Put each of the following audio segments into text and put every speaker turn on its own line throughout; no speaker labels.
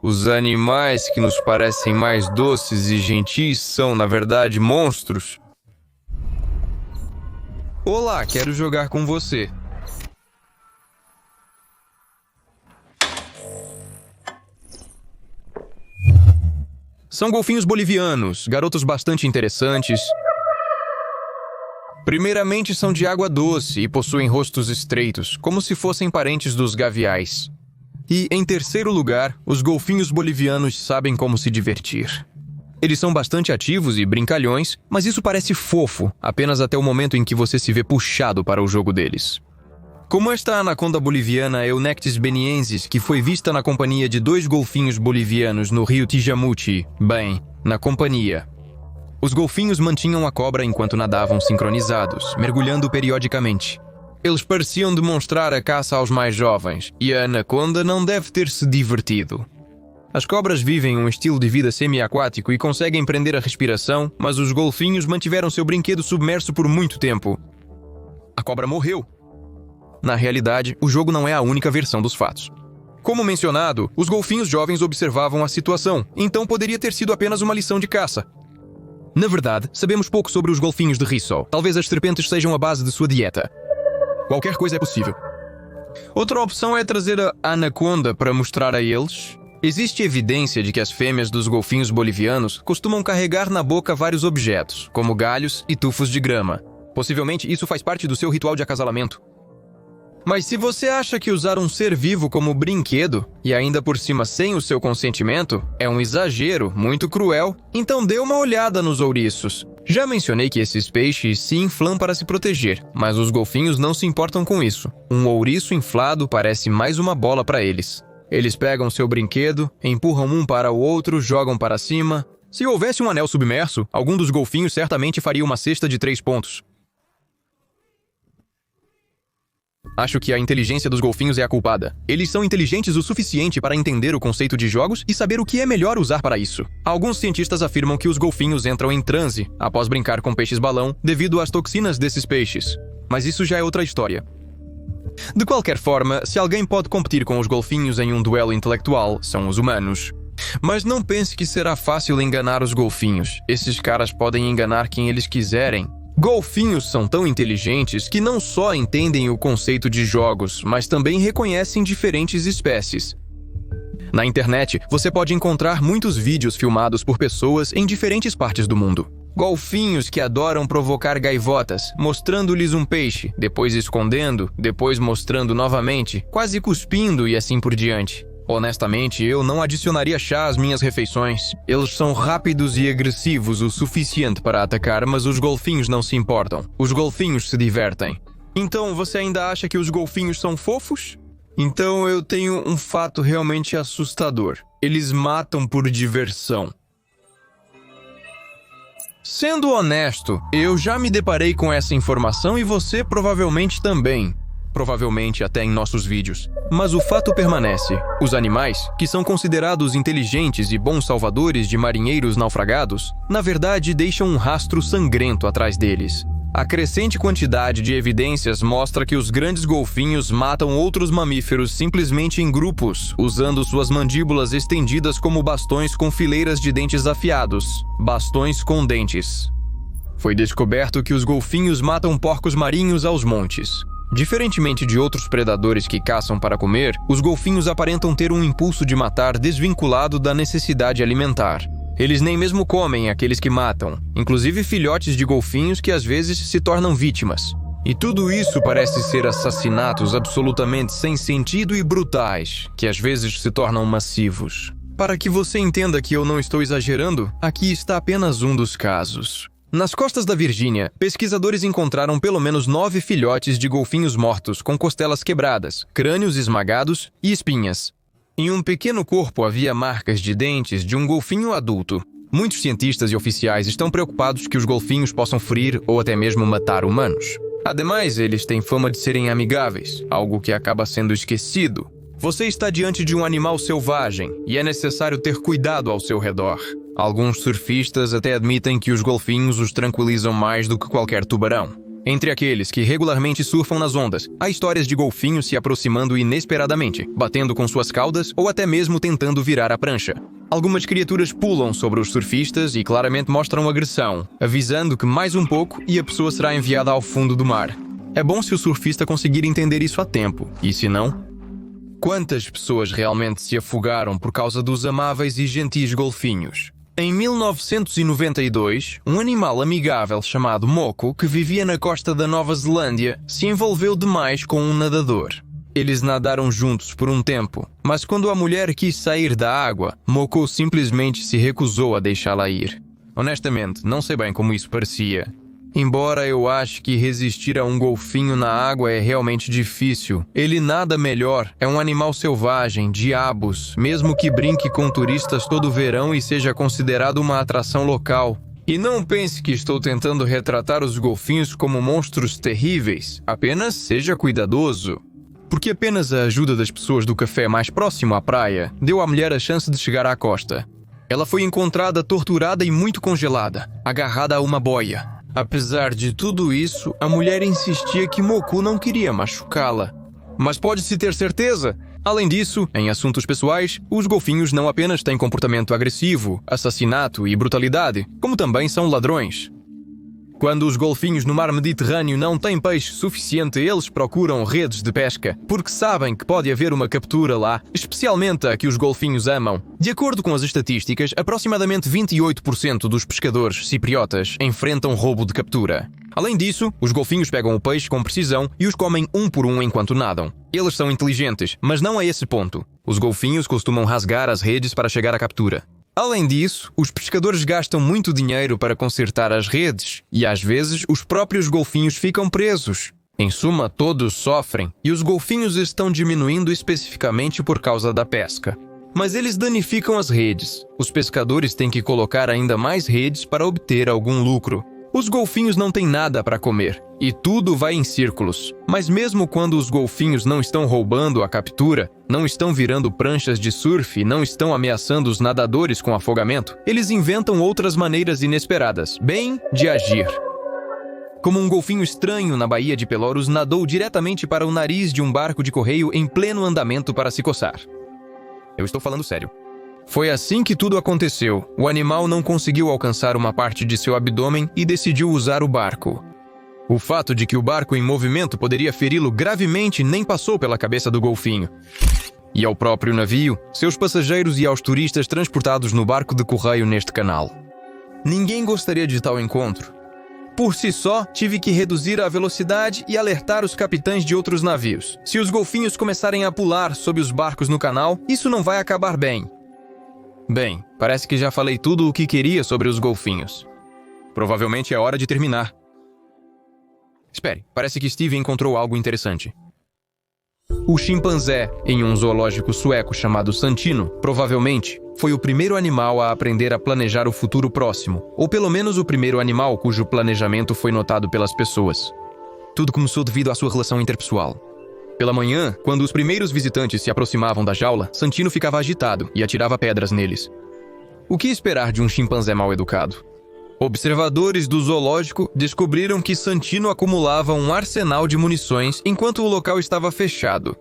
Os animais que nos parecem mais doces e gentis são, na verdade, monstros. Olá, quero jogar com você. São golfinhos bolivianos, garotos bastante interessantes. Primeiramente, são de água doce e possuem rostos estreitos, como se fossem parentes dos gaviais. E, em terceiro lugar, os golfinhos bolivianos sabem como se divertir. Eles são bastante ativos e brincalhões, mas isso parece fofo, apenas até o momento em que você se vê puxado para o jogo deles. Como esta anaconda boliviana Eunectes beniensis, que foi vista na companhia de 2 golfinhos bolivianos no rio Tijamuchi, bem, na companhia. Os golfinhos mantinham a cobra enquanto nadavam sincronizados, mergulhando periodicamente. Eles pareciam demonstrar a caça aos mais jovens, e a anaconda não deve ter se divertido. As cobras vivem um estilo de vida semi-aquático e conseguem prender a respiração, mas os golfinhos mantiveram seu brinquedo submerso por muito tempo. A cobra morreu. Na realidade, o jogo não é a única versão dos fatos. Como mencionado, os golfinhos jovens observavam a situação, então poderia ter sido apenas uma lição de caça. Na verdade, sabemos pouco sobre os golfinhos de Risso. Talvez as serpentes sejam a base de sua dieta. Qualquer coisa é possível. Outra opção é trazer a anaconda para mostrar a eles. Existe evidência de que as fêmeas dos golfinhos bolivianos costumam carregar na boca vários objetos, como galhos e tufos de grama. Possivelmente isso faz parte do seu ritual de acasalamento. Mas se você acha que usar um ser vivo como brinquedo, e ainda por cima sem o seu consentimento, é um exagero muito cruel, então dê uma olhada nos ouriços. Já mencionei que esses peixes se inflam para se proteger, mas os golfinhos não se importam com isso. Um ouriço inflado parece mais uma bola para eles. Eles pegam seu brinquedo, empurram um para o outro, jogam para cima. Se houvesse um anel submerso, algum dos golfinhos certamente faria uma cesta de 3 pontos. Acho que a inteligência dos golfinhos é a culpada. Eles são inteligentes o suficiente para entender o conceito de jogos e saber o que é melhor usar para isso. Alguns cientistas afirmam que os golfinhos entram em transe após brincar com peixes-balão devido às toxinas desses peixes. Mas isso já é outra história. De qualquer forma, se alguém pode competir com os golfinhos em um duelo intelectual, são os humanos. Mas não pense que será fácil enganar os golfinhos. Esses caras podem enganar quem eles quiserem. Golfinhos são tão inteligentes que não só entendem o conceito de jogos, mas também reconhecem diferentes espécies. Na internet, você pode encontrar muitos vídeos filmados por pessoas em diferentes partes do mundo. Golfinhos que adoram provocar gaivotas, mostrando-lhes um peixe, depois escondendo, depois mostrando novamente, quase cuspindo e assim por diante. Honestamente, eu não adicionaria chá às minhas refeições. Eles são rápidos e agressivos o suficiente para atacar, mas os golfinhos não se importam. Os golfinhos se divertem. Então, você ainda acha que os golfinhos são fofos? Então, eu tenho um fato realmente assustador. Eles matam por diversão. Sendo honesto, eu já me deparei com essa informação e você provavelmente também. Provavelmente até em nossos vídeos. Mas o fato permanece. Os animais, que são considerados inteligentes e bons salvadores de marinheiros naufragados, na verdade deixam um rastro sangrento atrás deles. A crescente quantidade de evidências mostra que os grandes golfinhos matam outros mamíferos simplesmente em grupos, usando suas mandíbulas estendidas como bastões com fileiras de dentes afiados. Bastões com dentes. Foi descoberto que os golfinhos matam porcos marinhos aos montes. Diferentemente de outros predadores que caçam para comer, os golfinhos aparentam ter um impulso de matar desvinculado da necessidade alimentar. Eles nem mesmo comem aqueles que matam, inclusive filhotes de golfinhos que às vezes se tornam vítimas. E tudo isso parece ser assassinatos absolutamente sem sentido e brutais, que às vezes se tornam massivos. Para que você entenda que eu não estou exagerando, aqui está apenas um dos casos. Nas costas da Virgínia, pesquisadores encontraram pelo menos 9 filhotes de golfinhos mortos com costelas quebradas, crânios esmagados e espinhas. Em um pequeno corpo havia marcas de dentes de um golfinho adulto. Muitos cientistas e oficiais estão preocupados que os golfinhos possam ferir ou até mesmo matar humanos. Ademais, eles têm fama de serem amigáveis, algo que acaba sendo esquecido. Você está diante de um animal selvagem e é necessário ter cuidado ao seu redor. Alguns surfistas até admitem que os golfinhos os tranquilizam mais do que qualquer tubarão. Entre aqueles que regularmente surfam nas ondas, há histórias de golfinhos se aproximando inesperadamente, batendo com suas caudas ou até mesmo tentando virar a prancha. Algumas criaturas pulam sobre os surfistas e claramente mostram agressão, avisando que mais um pouco e a pessoa será enviada ao fundo do mar. É bom se o surfista conseguir entender isso a tempo, e se não? Quantas pessoas realmente se afogaram por causa dos amáveis e gentis golfinhos? Em 1992, um animal amigável chamado Moco, que vivia na costa da Nova Zelândia, se envolveu demais com um nadador. Eles nadaram juntos por um tempo, mas quando a mulher quis sair da água, Moco simplesmente se recusou a deixá-la ir. Honestamente, não sei bem como isso parecia. Embora eu ache que resistir a um golfinho na água é realmente difícil, ele nada melhor, é um animal selvagem, diabos, mesmo que brinque com turistas todo verão e seja considerado uma atração local. E não pense que estou tentando retratar os golfinhos como monstros terríveis, apenas seja cuidadoso. Porque apenas a ajuda das pessoas do café mais próximo à praia deu à mulher a chance de chegar à costa. Ela foi encontrada torturada e muito congelada, agarrada a uma boia. Apesar de tudo isso, a mulher insistia que Moco não queria machucá-la. Mas pode-se ter certeza? Além disso, em assuntos pessoais, os golfinhos não apenas têm comportamento agressivo, assassinato e brutalidade, como também são ladrões. Quando os golfinhos no mar Mediterrâneo não têm peixe suficiente, eles procuram redes de pesca, porque sabem que pode haver uma captura lá, especialmente a que os golfinhos amam. De acordo com as estatísticas, aproximadamente 28% dos pescadores cipriotas enfrentam roubo de captura. Além disso, os golfinhos pegam o peixe com precisão e os comem um por um enquanto nadam. Eles são inteligentes, mas não a esse ponto. Os golfinhos costumam rasgar as redes para chegar à captura. Além disso, os pescadores gastam muito dinheiro para consertar as redes e, às vezes, os próprios golfinhos ficam presos. Em suma, todos sofrem e os golfinhos estão diminuindo especificamente por causa da pesca. Mas eles danificam as redes. Os pescadores têm que colocar ainda mais redes para obter algum lucro. Os golfinhos não têm nada para comer e tudo vai em círculos. Mas mesmo quando os golfinhos não estão roubando a captura, não estão virando pranchas de surf e não estão ameaçando os nadadores com afogamento, eles inventam outras maneiras inesperadas, bem, de agir. Como um golfinho estranho na Baía de Pelorus nadou diretamente para o nariz de um barco de correio em pleno andamento para se coçar. Eu estou falando sério. Foi assim que tudo aconteceu. O animal não conseguiu alcançar uma parte de seu abdômen e decidiu usar o barco. O fato de que o barco em movimento poderia feri-lo gravemente nem passou pela cabeça do golfinho. E ao próprio navio, seus passageiros e aos turistas transportados no barco de correio neste canal. Ninguém gostaria de tal encontro. Por si só, tive que reduzir a velocidade e alertar os capitães de outros navios. Se os golfinhos começarem a pular sob os barcos no canal, isso não vai acabar bem. Bem, parece que já falei tudo o que queria sobre os golfinhos. Provavelmente é hora de terminar. Espere, parece que Steve encontrou algo interessante. O chimpanzé, em um zoológico sueco chamado Santino, provavelmente foi o primeiro animal a aprender a planejar o futuro próximo, ou pelo menos o primeiro animal cujo planejamento foi notado pelas pessoas. Tudo começou devido à sua relação interpessoal. Pela manhã, quando os primeiros visitantes se aproximavam da jaula, Santino ficava agitado e atirava pedras neles. O que esperar de um chimpanzé mal educado? Observadores do zoológico descobriram que Santino acumulava um arsenal de munições enquanto o local estava fechado.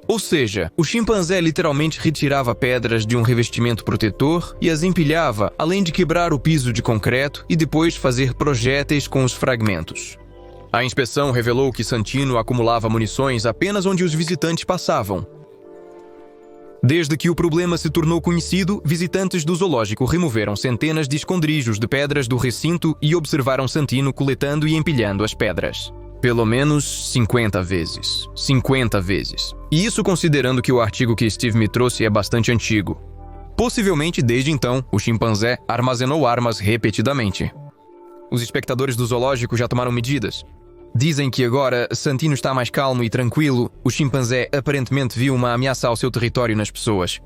Ou seja, o chimpanzé literalmente retirava pedras de um revestimento protetor e as empilhava, além de quebrar o piso de concreto e depois fazer projéteis com os fragmentos. A inspeção revelou que Santino acumulava munições apenas onde os visitantes passavam. Desde que o problema se tornou conhecido, visitantes do zoológico removeram centenas de esconderijos de pedras do recinto e observaram Santino coletando e empilhando as pedras. Pelo menos 50 vezes. 50 vezes. E isso considerando que o artigo que Steve me trouxe é bastante antigo. Possivelmente, desde então, o chimpanzé armazenou armas repetidamente. Os espectadores do zoológico já tomaram medidas. Dizem que agora Santino está mais calmo e tranquilo. O chimpanzé aparentemente viu uma ameaça ao seu território nas pessoas.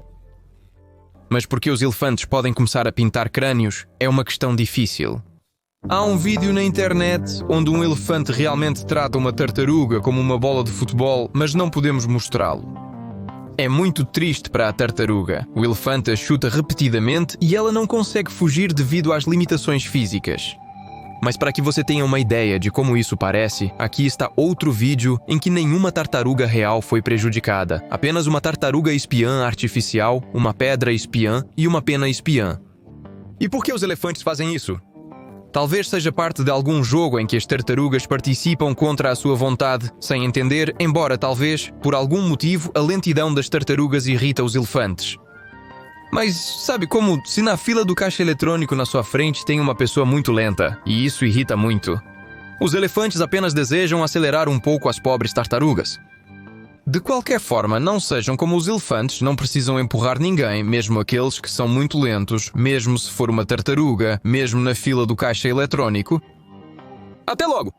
Mas porque os elefantes podem começar a pintar crânios, é uma questão difícil. Há um vídeo na internet onde um elefante realmente trata uma tartaruga como uma bola de futebol, mas não podemos mostrá-lo. É muito triste para a tartaruga. O elefante a chuta repetidamente e ela não consegue fugir devido às limitações físicas. Mas para que você tenha uma ideia de como isso parece, aqui está outro vídeo em que nenhuma tartaruga real foi prejudicada. Apenas uma tartaruga espiã artificial, uma pedra espiã e uma pena espiã. E por que os elefantes fazem isso? Talvez seja parte de algum jogo em que as tartarugas participam contra a sua vontade, sem entender, embora talvez, por algum motivo, a lentidão das tartarugas irrita os elefantes. Mas sabe como se na fila do caixa eletrônico na sua frente tem uma pessoa muito lenta, e isso irrita muito? Os elefantes apenas desejam acelerar um pouco as pobres tartarugas. De qualquer forma, não sejam como os elefantes, não precisam empurrar ninguém, mesmo aqueles que são muito lentos, mesmo se for uma tartaruga, mesmo na fila do caixa eletrônico. Até logo!